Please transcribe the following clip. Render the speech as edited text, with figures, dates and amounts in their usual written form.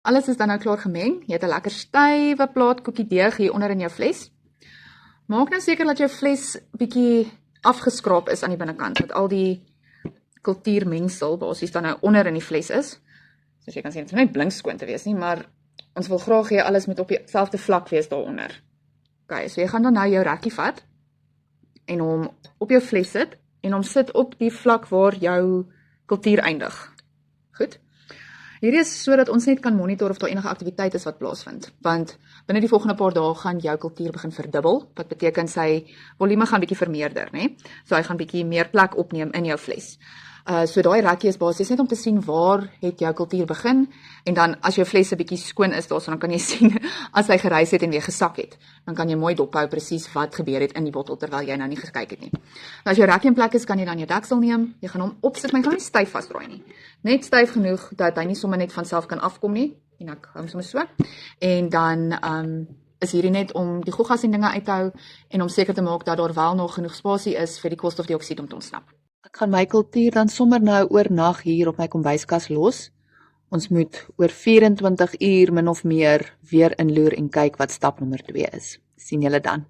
alles is dan nou klaar gemeng. Jy het 'n lekker stywe plaat koekiedeeg hier onder in jou fles. Maak nou seker dat jou fles bietjie afgeskraap is aan die binnekant, dat al die kultuurmengsel basies dan nou onder in die fles is. Soos jy kan sien, dit is nie blinkskoon te wees nie, maar ons wil graag hê alles moet op dieselfde vlak wees daaronder. OK, so jy gaan dan nou jou rekkie vat en hom op jou fles sit en hom sit op die vlak waar jou kultuur eindig. Goed. Hierdie is sodat ons net kan monitor of daar enige aktiwiteit is wat plaasvind, want binne die volgende paar dae gaan jou kultuur begin verdubbel, wat beteken sy volume gaan bietjie vermeerder, né? So hy gaan bietjie meer plek opneem in jou fles. So daai rekkie is basies net om te sien waar het jou kultuur begin, en dan as jou fles 'n bietjie skoon is daarso, dan kan jy sien as hy gereis het en weer gesak het, dan kan jy mooi dophou presies wat gebeur het in die bottel terwyl jy nou nie gekyk het nie. Nou as jou rekkie in plek is, kan jy dan jou deksel neem, jy gaan hom opsit, maar jy gaan nie styf vasdraai nie. Net styf genoeg dat hy nie sommer net van self kan afkom nie, en ek hou hom sommer so. En dan is hierdie net om die goggas en dinge uit te hou en om seker te maak dat daar wel nog genoeg spasie is vir die koolstofdioksied om te ontsnap. Ek gaan my kultuur dan sommer nou oornag hier op my kombuiskas los. Ons moet oor 24 uur min of meer weer inloer en kyk wat stap nommer 2 is. Sien julle dan.